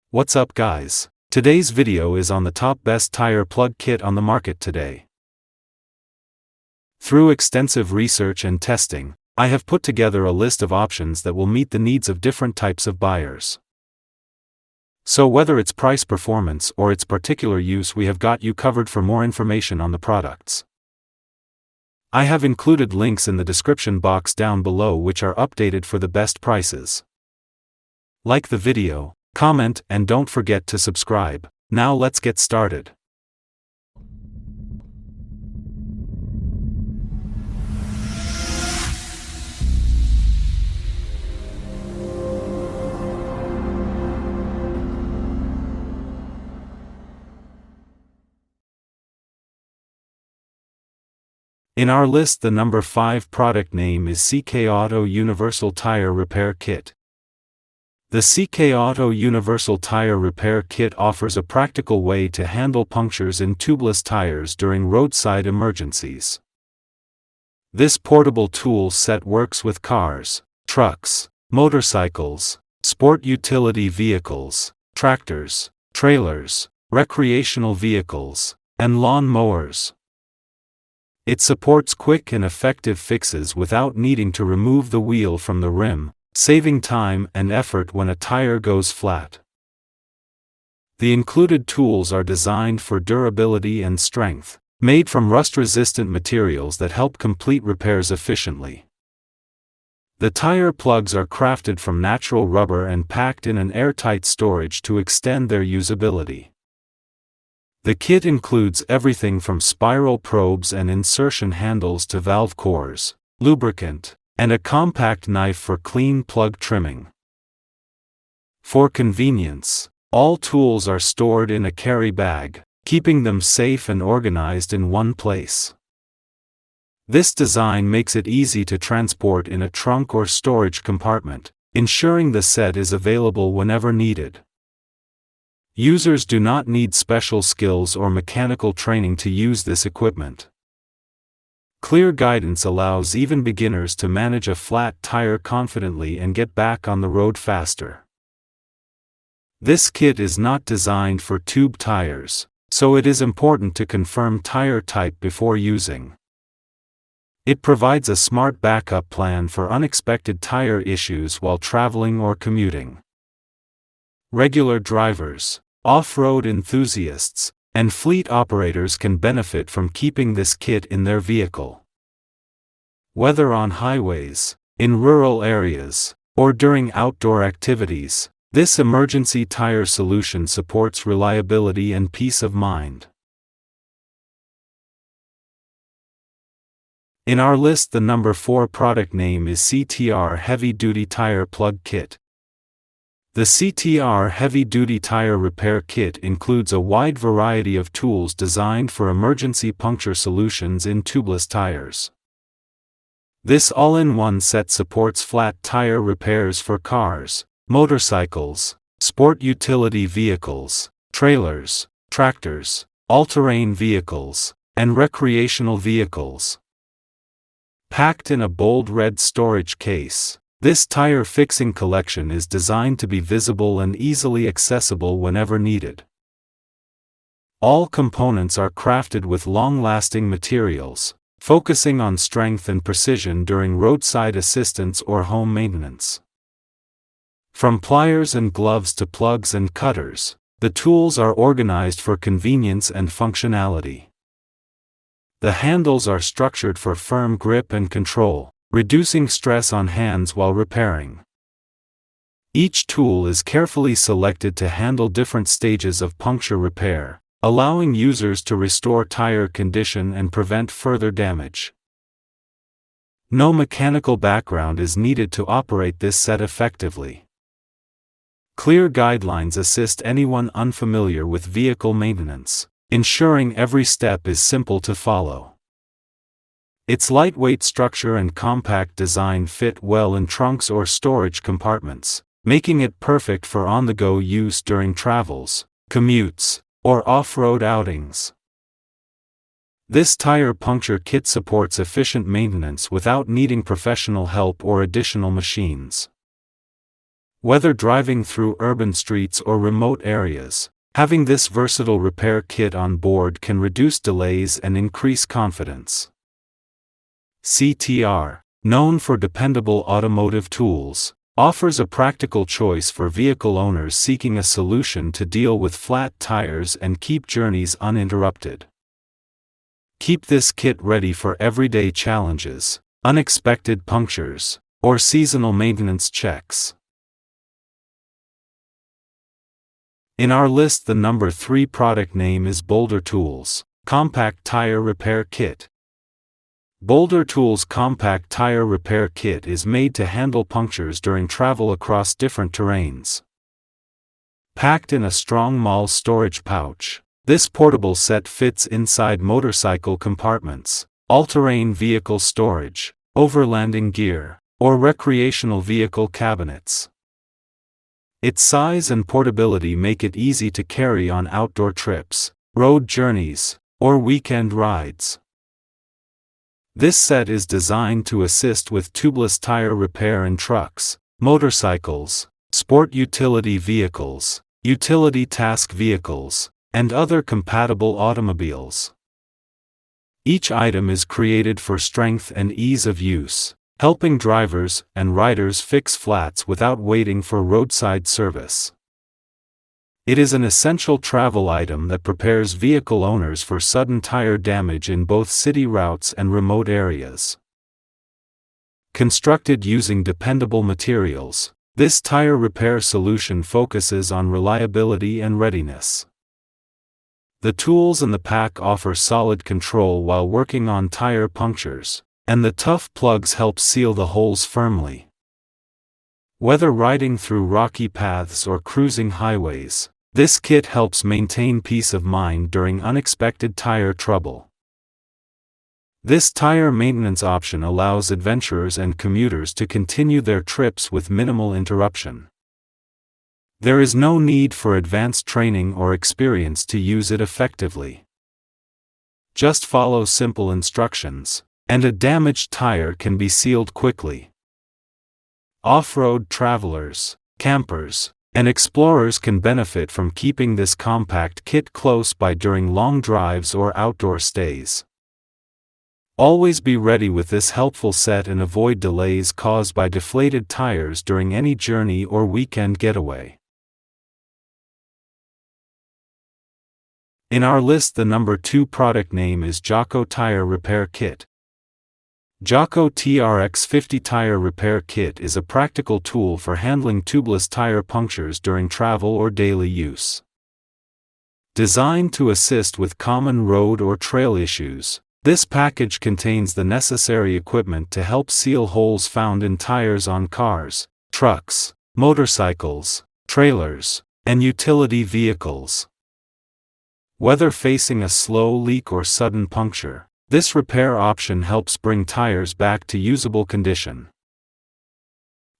What's up guys? Today's video is on the top best tire plug kit on the market today. Through extensive research and testing, I have put together a list of options that will meet the needs of different types of buyers. So whether it's price performance or its particular use, we have got you covered. For more information on the products, I have included links in the description box down below which are updated for the best prices. Like the video, comment, and don't forget to subscribe. Now let's get started. In our list, the number 5 product name is CKAuto Universal Tire Repair Kit. The CKAuto Universal Tire Repair Kit offers a practical way to handle punctures in tubeless tires during roadside emergencies. This portable tool set works with cars, trucks, motorcycles, sport utility vehicles, tractors, trailers, recreational vehicles, and lawn mowers. It supports quick and effective fixes without needing to remove the wheel from the rim, saving time and effort when a tire goes flat. The included tools are designed for durability and strength, made from rust-resistant materials that help complete repairs efficiently. The tire plugs are crafted from natural rubber and packed in an airtight storage to extend their usability. The kit includes everything from spiral probes and insertion handles to valve cores, lubricant, and a compact knife for clean plug trimming. For convenience, all tools are stored in a carry bag, keeping them safe and organized in one place. This design makes it easy to transport in a trunk or storage compartment, ensuring the set is available whenever needed. Users do not need special skills or mechanical training to use this equipment. Clear guidance allows even beginners to manage a flat tire confidently and get back on the road faster. This kit is not designed for tube tires, so it is important to confirm tire type before using. It provides a smart backup plan for unexpected tire issues while traveling or commuting. Regular drivers, off-road enthusiasts, and fleet operators can benefit from keeping this kit in their vehicle. Whether on highways, in rural areas, or during outdoor activities, this emergency tire solution supports reliability and peace of mind. In our list, the number 4 product name is CTR Heavy Duty Tire Plug Kit. The CTR Heavy Duty Tire Repair Kit includes a wide variety of tools designed for emergency puncture solutions in tubeless tires. This all-in-one set supports flat tire repairs for cars, motorcycles, sport utility vehicles, trailers, tractors, all-terrain vehicles, and recreational vehicles. Packed in a bold red storage case, this tire fixing collection is designed to be visible and easily accessible whenever needed. All components are crafted with long-lasting materials, focusing on strength and precision during roadside assistance or home maintenance. From pliers and gloves to plugs and cutters, the tools are organized for convenience and functionality. The handles are structured for firm grip and control, reducing stress on hands while repairing. Each tool is carefully selected to handle different stages of puncture repair, allowing users to restore tire condition and prevent further damage. No mechanical background is needed to operate this set effectively. Clear guidelines assist anyone unfamiliar with vehicle maintenance, ensuring every step is simple to follow. Its lightweight structure and compact design fit well in trunks or storage compartments, making it perfect for on-the-go use during travels, commutes, or off-road outings. This tire puncture kit supports efficient maintenance without needing professional help or additional machines. Whether driving through urban streets or remote areas, having this versatile repair kit on board can reduce delays and increase confidence. CTR, known for dependable automotive tools, offers a practical choice for vehicle owners seeking a solution to deal with flat tires and keep journeys uninterrupted. Keep this kit ready for everyday challenges, unexpected punctures, or seasonal maintenance checks. In our list, the number 3 product name is Boulder Tools Compact Tire Repair Kit. Boulder Tools Compact Tire Repair Kit is made to handle punctures during travel across different terrains. Packed in a strong mall storage pouch, this portable set fits inside motorcycle compartments, all-terrain vehicle storage, overlanding gear, or recreational vehicle cabinets. Its size and portability make it easy to carry on outdoor trips, road journeys, or weekend rides. This set is designed to assist with tubeless tire repair in trucks, motorcycles, sport utility vehicles, utility task vehicles, and other compatible automobiles. Each item is created for strength and ease of use, helping drivers and riders fix flats without waiting for roadside service. It is an essential travel item that prepares vehicle owners for sudden tire damage in both city routes and remote areas. Constructed using dependable materials, this tire repair solution focuses on reliability and readiness. The tools in the pack offer solid control while working on tire punctures, and the tough plugs help seal the holes firmly. Whether riding through rocky paths or cruising highways, this kit helps maintain peace of mind during unexpected tire trouble. This tire maintenance option allows adventurers and commuters to continue their trips with minimal interruption. There is no need for advanced training or experience to use it effectively. Just follow simple instructions, and a damaged tire can be sealed quickly. Off-road travelers, campers, and explorers can benefit from keeping this compact kit close by during long drives or outdoor stays. Always be ready with this helpful set and avoid delays caused by deflated tires during any journey or weekend getaway. In our list, the number 2 product name is Jaco Tire Repair Kit. Jaco TRX50 Tire Repair Kit is a practical tool for handling tubeless tire punctures during travel or daily use. Designed to assist with common road or trail issues, this package contains the necessary equipment to help seal holes found in tires on cars, trucks, motorcycles, trailers, and utility vehicles. Whether facing a slow leak or sudden puncture, this repair option helps bring tires back to usable condition.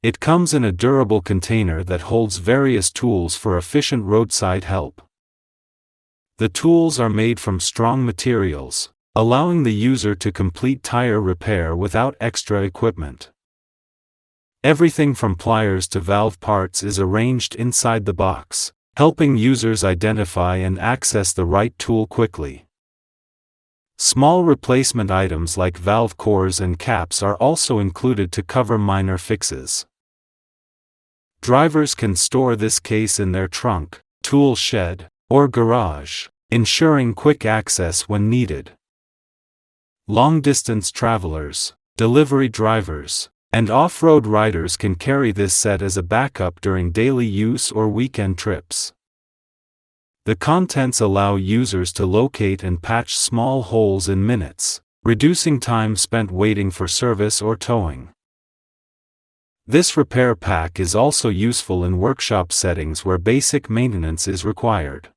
It comes in a durable container that holds various tools for efficient roadside help. The tools are made from strong materials, allowing the user to complete tire repair without extra equipment. Everything from pliers to valve parts is arranged inside the box, helping users identify and access the right tool quickly. Small replacement items like valve cores and caps are also included to cover minor fixes. Drivers can store this case in their trunk, tool shed, or garage, ensuring quick access when needed. Long-distance travelers, delivery drivers, and off-road riders can carry this set as a backup during daily use or weekend trips. The contents allow users to locate and patch small holes in minutes, reducing time spent waiting for service or towing. This repair pack is also useful in workshop settings where basic maintenance is required.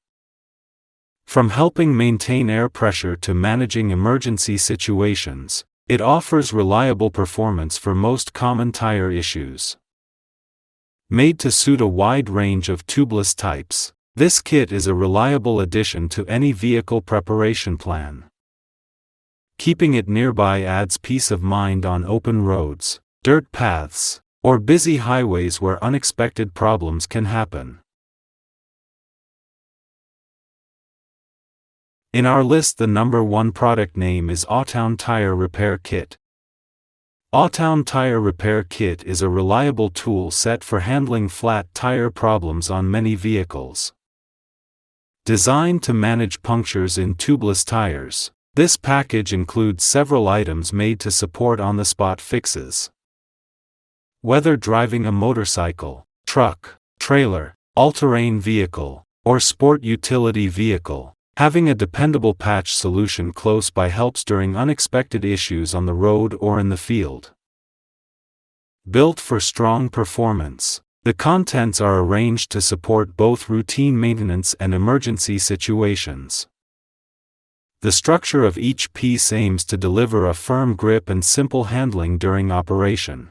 From helping maintain air pressure to managing emergency situations, it offers reliable performance for most common tire issues. Made to suit a wide range of tubeless types, this kit is a reliable addition to any vehicle preparation plan. Keeping it nearby adds peace of mind on open roads, dirt paths, or busy highways where unexpected problems can happen. In our list, the number 1 product name is Autown Tire Repair Kit. Autown Tire Repair Kit is a reliable tool set for handling flat tire problems on many vehicles. Designed to manage punctures in tubeless tires, this package includes several items made to support on-the-spot fixes. Whether driving a motorcycle, truck, trailer, all-terrain vehicle, or sport utility vehicle, having a dependable patch solution close by helps during unexpected issues on the road or in the field. Built for strong performance, the contents are arranged to support both routine maintenance and emergency situations. The structure of each piece aims to deliver a firm grip and simple handling during operation.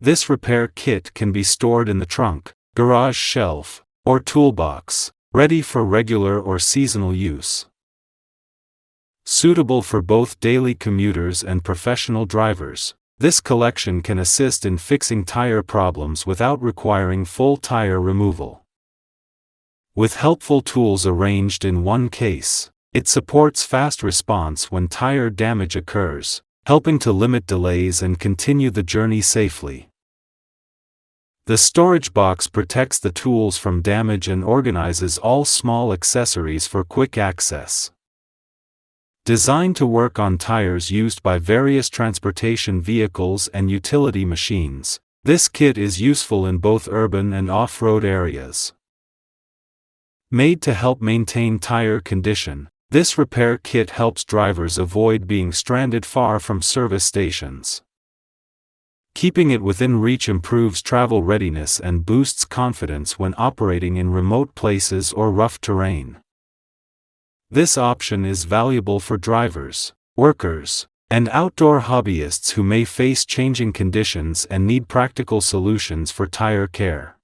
This repair kit can be stored in the trunk, garage shelf, or toolbox, ready for regular or seasonal use. Suitable for both daily commuters and professional drivers, this collection can assist in fixing tire problems without requiring full tire removal. With helpful tools arranged in one case, it supports fast response when tire damage occurs, helping to limit delays and continue the journey safely. The storage box protects the tools from damage and organizes all small accessories for quick access. Designed to work on tires used by various transportation vehicles and utility machines, this kit is useful in both urban and off-road areas. Made to help maintain tire condition, this repair kit helps drivers avoid being stranded far from service stations. Keeping it within reach improves travel readiness and boosts confidence when operating in remote places or rough terrain. This option is valuable for drivers, workers, and outdoor hobbyists who may face changing conditions and need practical solutions for tire care.